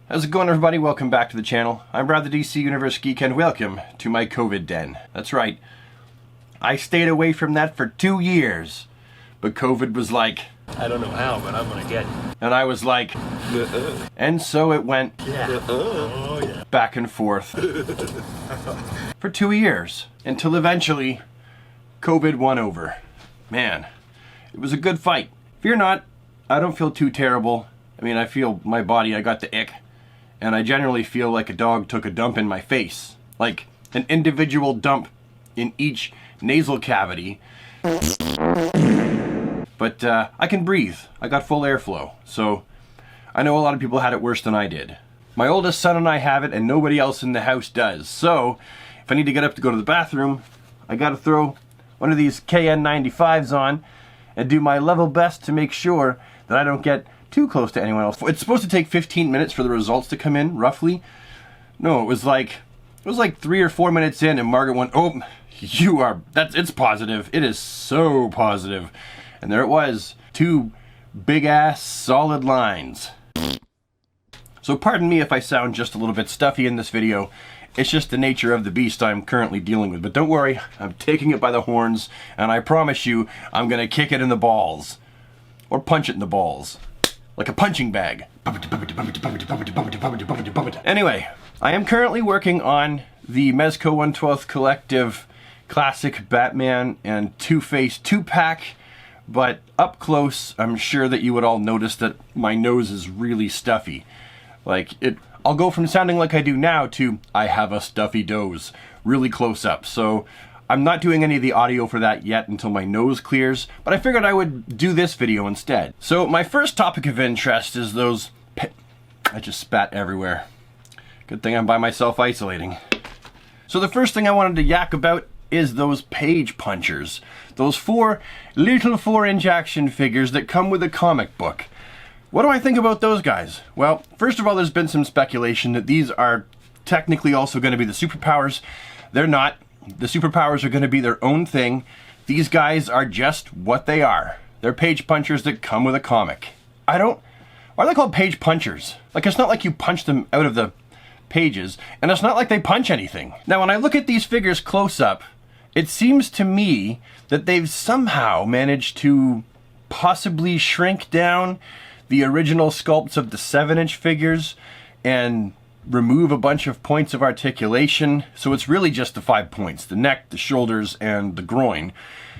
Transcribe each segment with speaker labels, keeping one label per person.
Speaker 1: How's it going, everybody? Welcome back to the channel. I'm Brad the DC Universe Geek and welcome to my COVID den. That's right. I stayed away from that for 2 years. But COVID was like,
Speaker 2: I don't know how, but I'm gonna get it.
Speaker 1: And I was like, and so it went back and forth for 2 years until eventually COVID won over. Man, it was a good fight. Fear not, I don't feel too terrible. I mean, I feel my body, I got the ick. And I generally feel like a dog took a dump in my face. Like an individual dump in each nasal cavity. But I can breathe. I got full airflow. So I know a lot of people had it worse than I did. My oldest son and I have it and nobody else in the house does. So if I need to get up to go to the bathroom, I gotta throw one of these KN95s on and do my level best to make sure that I don't get too close to anyone else. It's supposed to take 15 minutes for the results to come in, roughly. No, it was like 3 or 4 minutes in and Margaret went, oh, it's positive. It is so positive. And there it was, 2 big ass solid lines. So pardon me if I sound just a little bit stuffy in this video. It's just the nature of the beast I'm currently dealing with. But don't worry, I'm taking it by the horns and I promise you I'm gonna kick it in the balls. Or punch it in the balls. Like a punching bag. Anyway, I am currently working on the Mezco 1/12 Collective Classic Batman and Two-Face 2-pack, but up close, I'm sure that you would all notice that my nose is really stuffy. I'll go from sounding like I do now to I have a stuffy nose, really close up. So I'm not doing any of the audio for that yet until my nose clears, but I figured I would do this video instead. So my first topic of interest is those I just spat everywhere. Good thing I'm by myself isolating. So the first thing I wanted to yak about is those page punchers. Those 4 little 4-inch action figures that come with a comic book. What do I think about those guys? Well, first of all, there's been some speculation that these are technically also going to be the superpowers. They're not. The superpowers are going to be their own thing. These guys are just what they are. They're page punchers that come with a comic. Why are they called page punchers? Like, it's not like you punch them out of the pages, and it's not like they punch anything. Now, when I look at these figures close up, it seems to me that they've somehow managed to possibly shrink down the original sculpts of the 7-inch figures and remove a bunch of points of articulation. So it's really just the 5 points, the neck, the shoulders, and the groin.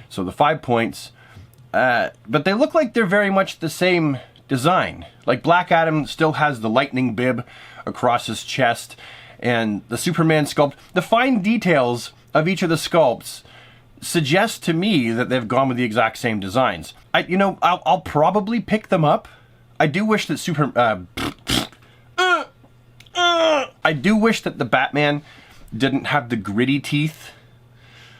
Speaker 1: So the 5 points, but they look like they're very much the same design. Like Black Adam still has the lightning bib across his chest, and the Superman sculpt, the fine details of each of the sculpts suggest to me that they've gone with the exact same designs. I'll probably pick them up. I do wish that I do wish that the Batman didn't have the gritty teeth.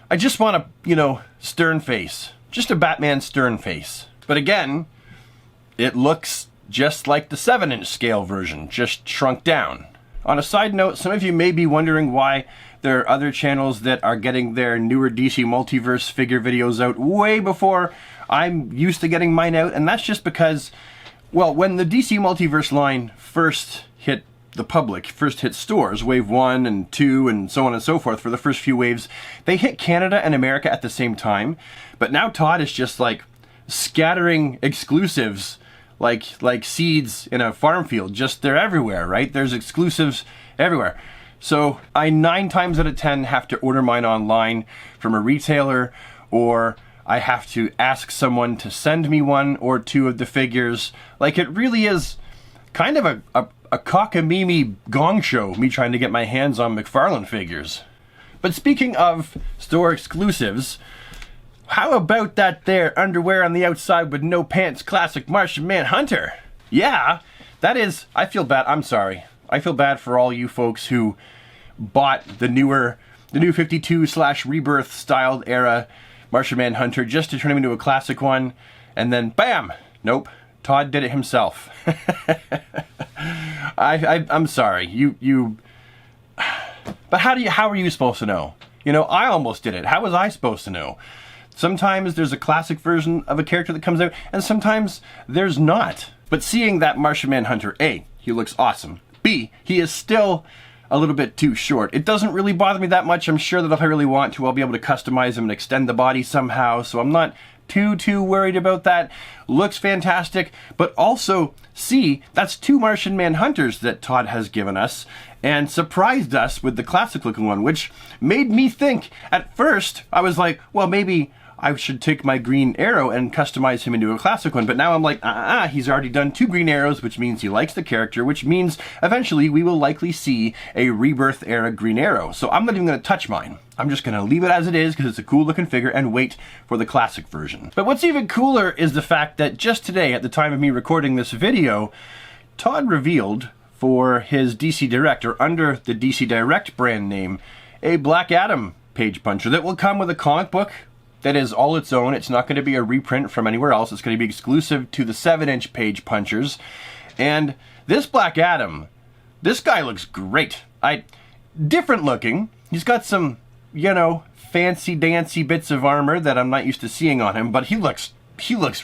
Speaker 1: I just want a, stern face. Just a Batman stern face. But again, it looks just like the 7-inch scale version, just shrunk down. On a side note, some of you may be wondering why there are other channels that are getting their newer DC Multiverse figure videos out way before I'm used to getting mine out, and that's just because, well, when the DC Multiverse line first hit the public, first hit stores, wave 1 and 2 and so on and so forth, for the first few waves, they hit Canada and America at the same time. But now Todd is just like scattering exclusives like seeds in a farm field. Just they're everywhere, right? There's exclusives everywhere. So I 9 times out of 10 have to order mine online from a retailer, or I have to ask someone to send me 1 or 2 of the figures. Like, it really is kind of a cockamamie gong show, me trying to get my hands on McFarlane figures. But speaking of store exclusives, how about that there underwear on the outside with no pants classic Martian Manhunter? Yeah, that is, I feel bad, I'm sorry. I feel bad for all you folks who bought the new 52/Rebirth styled era Martian Manhunter just to turn him into a classic one, and then bam! Nope. Todd did it himself. I'm sorry. But how are you supposed to know? I almost did it. How was I supposed to know? Sometimes there's a classic version of a character that comes out, and sometimes there's not. But seeing that Martian Manhunter, A, he looks awesome. B, he is still a little bit too short. It doesn't really bother me that much. I'm sure that if I really want to, I'll be able to customize him and extend the body somehow, so I'm not too worried about that. Looks fantastic, but also C, that's 2 Martian Manhunters that Todd has given us and surprised us with the classic looking one, which made me think at first, I was like, well, maybe I should take my Green Arrow and customize him into a classic one, but now I'm like, he's already done 2 Green Arrows, which means he likes the character, which means eventually we will likely see a Rebirth era Green Arrow. So I'm not even going to touch mine. I'm just going to leave it as it is because it's a cool looking figure and wait for the classic version. But what's even cooler is the fact that just today, at the time of me recording this video, Todd revealed for his DC Direct, or under the DC Direct brand name, a Black Adam page puncher that will come with a comic book that is all its own. It's not going to be a reprint from anywhere else. It's going to be exclusive to the 7-inch page punchers. And this Black Adam, this guy looks great. Different looking. He's got some, you know, fancy dancy bits of armor that I'm not used to seeing on him, but he looks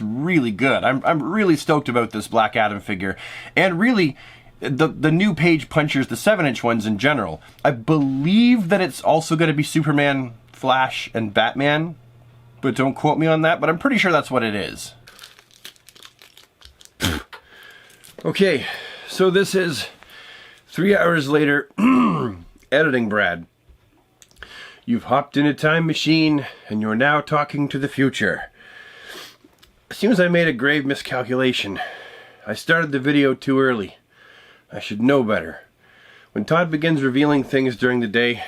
Speaker 1: really good. I'm really stoked about this Black Adam figure. And really, the new page punchers, the 7-inch ones in general, I believe that it's also going to be Superman, Flash, and Batman. But don't quote me on that, but I'm pretty sure that's what it is. Okay, so this is 3 hours later. Editing, Brad. You've hopped in a time machine, and you're now talking to the future. It seems I made a grave miscalculation. I started the video too early. I should know better. When Todd begins revealing things during the day,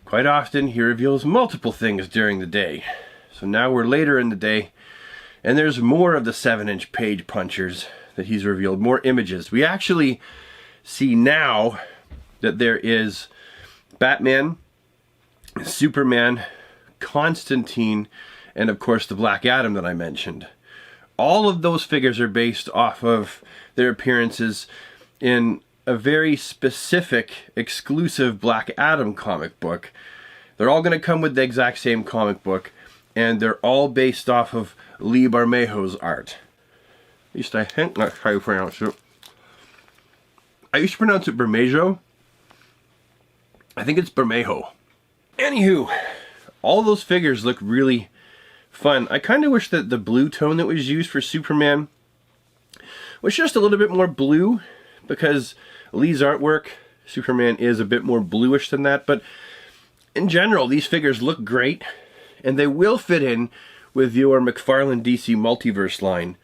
Speaker 1: quite often, he reveals multiple things during the day. So now we're later in the day, and there's more of the 7-inch page punchers that he's revealed, more images. We actually see now that there is Batman, Superman, Constantine, and of course the Black Adam that I mentioned. All of those figures are based off of their appearances in a very specific, exclusive Black Adam comic book. They're all going to come with the exact same comic book, and they're all based off of Lee Bermejo's art. At least I think that's how you pronounce it. I used to pronounce it Bermejo. I think it's Bermejo. Anywho, all those figures look really fun. I kind of wish that the blue tone that was used for Superman was just a little bit more blue, because Lee's artwork, Superman is a bit more bluish than that, but in general, these figures look great, and they will fit in with your McFarlane DC Multiverse line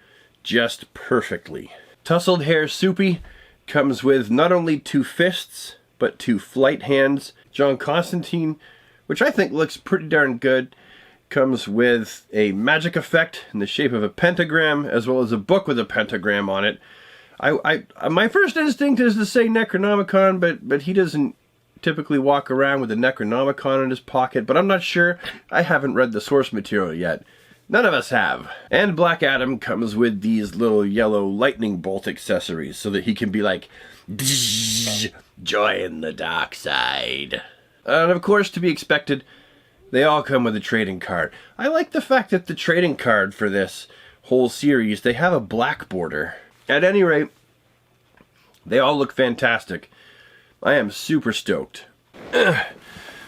Speaker 1: just perfectly. Tousled Hair Soupy comes with not only 2 fists, but 2 flight hands. John Constantine, which I think looks pretty darn good, comes with a magic effect in the shape of a pentagram, as well as a book with a pentagram on it. My first instinct is to say Necronomicon, but he doesn't typically walk around with a Necronomicon in his pocket, but I'm not sure. I haven't read the source material yet. None of us have. And Black Adam comes with these little yellow lightning bolt accessories so that he can be like, join the dark side. And of course, to be expected, they all come with a trading card. I like the fact that the trading card for this whole series, they have a black border. At any rate, they all look fantastic. I am super stoked. I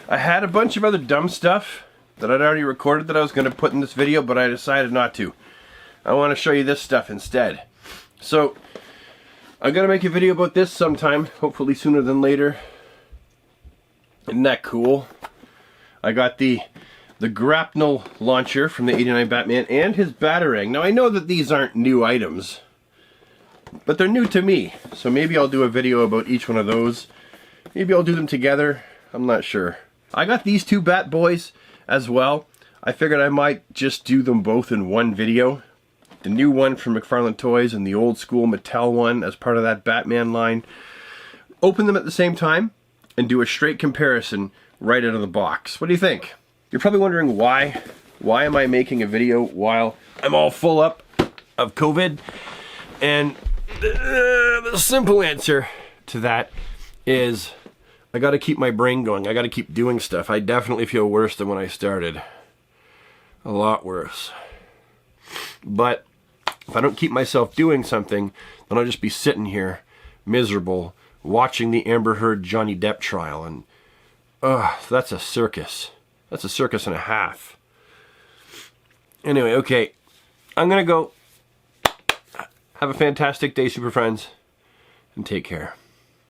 Speaker 1: had a bunch of other dumb stuff that I'd already recorded that I was going to put in this video, but I decided not to. I want to show you this stuff instead. So, I'm going to make a video about this sometime, hopefully sooner than later. Isn't that cool? I got the grapnel launcher from the '89 Batman and his Batarang. Now, I know that these aren't new items, but they're new to me, so maybe I'll do a video about each one of those. Maybe I'll do them together. I'm not sure. I got these 2 Bat Boys as well. I figured I might just do them both in one video. The new one from McFarlane Toys and the old school Mattel one as part of that Batman line. Open them at the same time and do a straight comparison right out of the box. What do you think? You're probably wondering why. Why am I making a video while I'm all full up of COVID? And the simple answer to that is I gotta keep my brain going. I gotta keep doing stuff. I definitely feel worse than when I started. A lot worse. But if I don't keep myself doing something, then I'll just be sitting here miserable watching the Amber Heard Johnny Depp trial, and that's a circus. That's a circus and a half. Anyway, okay, I'm gonna go. Have a fantastic day, super friends, and take care.